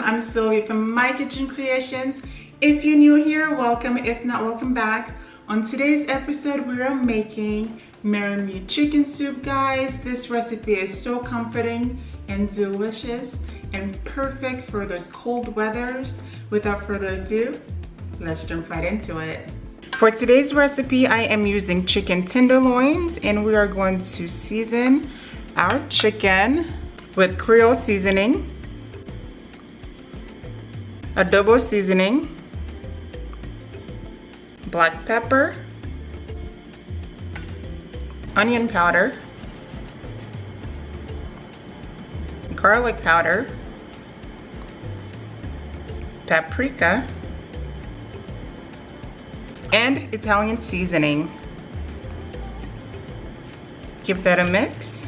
I'm Sylvia from My Kitchen Creations. If you're new here, welcome. If not, welcome back. On today's episode, we are making marinade chicken soup, guys. This recipe is so comforting and delicious and perfect for those cold weathers. Without further ado, let's jump right into it. For today's recipe, I am using chicken tenderloins, and we are going to season our chicken with creole seasoning, adobo seasoning, black pepper, onion powder, garlic powder, paprika, and Italian seasoning. Give that a mix.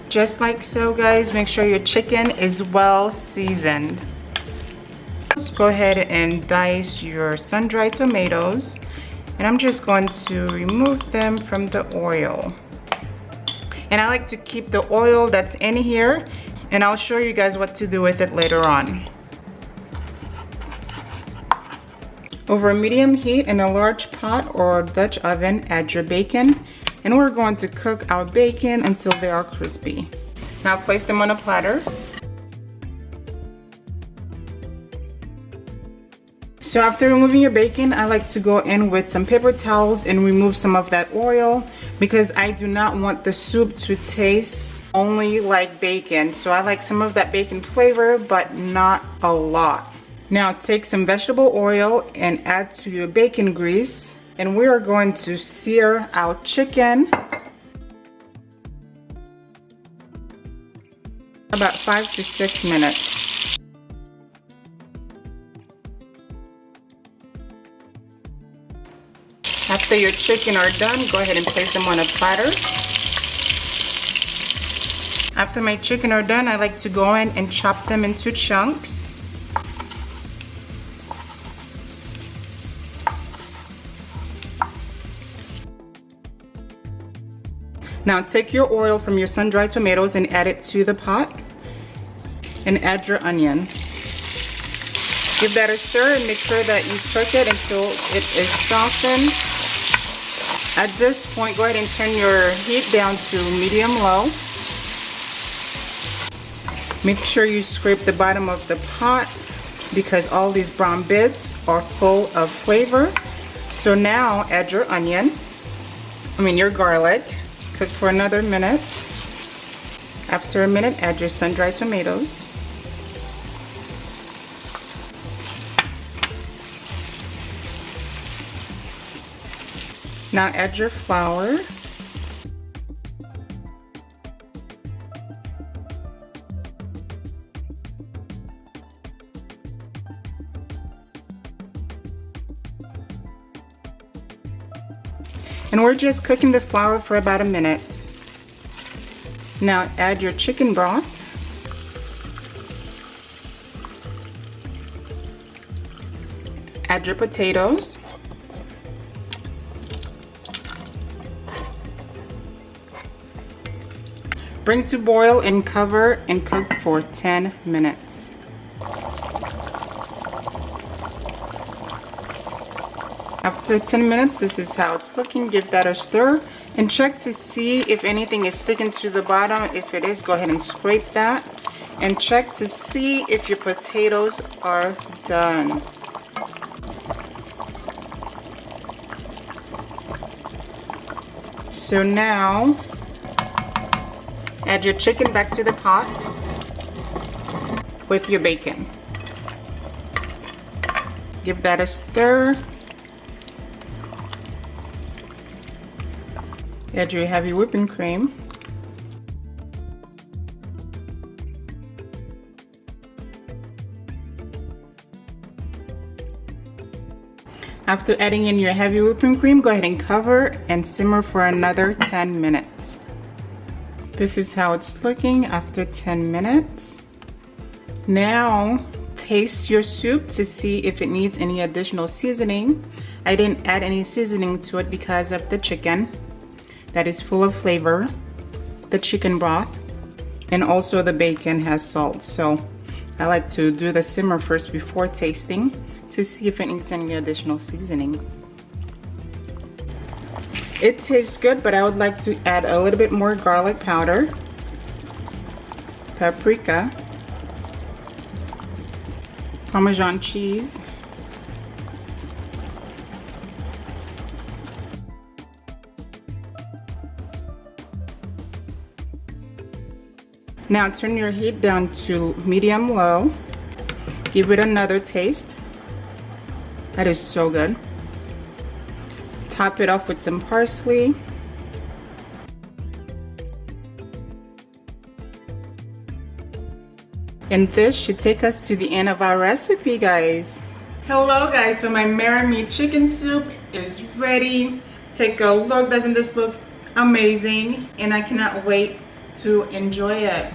Just like so, guys, make sure your chicken is well seasoned. Let's go ahead and dice your sun-dried tomatoes, and I'm just going to remove them from the oil. And I like to keep the oil that's in here, and I'll show you guys what to do with it later on. Over a medium heat in a large pot or Dutch oven, add your bacon, and we're going to cook our bacon until they are crispy. Now place them on a platter. So after removing your bacon, I like to go in with some paper towels and remove some of that oil, because I do not want the soup to taste only like bacon. So I like some of that bacon flavor, but not a lot. Now take some vegetable oil and add to your bacon grease, and we are going to sear our chicken about 5 to 6 minutes. After your chicken are done, go ahead and place them on a platter. After my chicken are done, I like to go in and chop them into chunks. Now take your oil from your sun-dried tomatoes and add it to the pot, and add your onion. Give that a stir and make sure that you cook it until it is softened. At this point, go ahead and turn your heat down to medium-low. Make sure you scrape the bottom of the pot, because all these brown bits are full of flavor. So now add your your garlic. Cook for another minute. After a minute, add your sun-dried tomatoes. Now add your flour. And we're just cooking the flour for about a minute. Now add your chicken broth. Add your potatoes. Bring to boil and cover and cook for 10 minutes. After 10 minutes, this is how it's looking. Give that a stir and check to see if anything is sticking to the bottom. If it is, go ahead and scrape that, and check to see if your potatoes are done. So now add your chicken back to the pot with your bacon. Give that a stir. Add your heavy whipping cream. After adding in your heavy whipping cream, go ahead and cover and simmer for another 10 minutes. This is how it's looking after 10 minutes. Now taste your soup to see if it needs any additional seasoning. I didn't add any seasoning to it because of the chicken that is full of flavor. the chicken broth, and also the bacon has salt. So I like to do the simmer first before tasting to see if it needs any additional seasoning. It tastes good, but I would like to add a little bit more garlic powder, paprika, Parmesan cheese, now turn your heat down to medium-low. Give it another taste. That is so good. Top it off with some parsley. And this should take us to the end of our recipe, guys. Hello guys, so my Marry chicken soup is ready. Take a look. Doesn't this look amazing? And I cannot wait to enjoy it.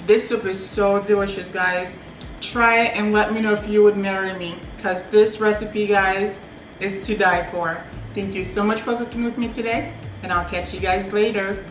This soup is so delicious, guys. Try it and let me know if you would marry me, because this recipe, guys, is to die for. Thank you so much for cooking with me today, and I'll catch you guys later.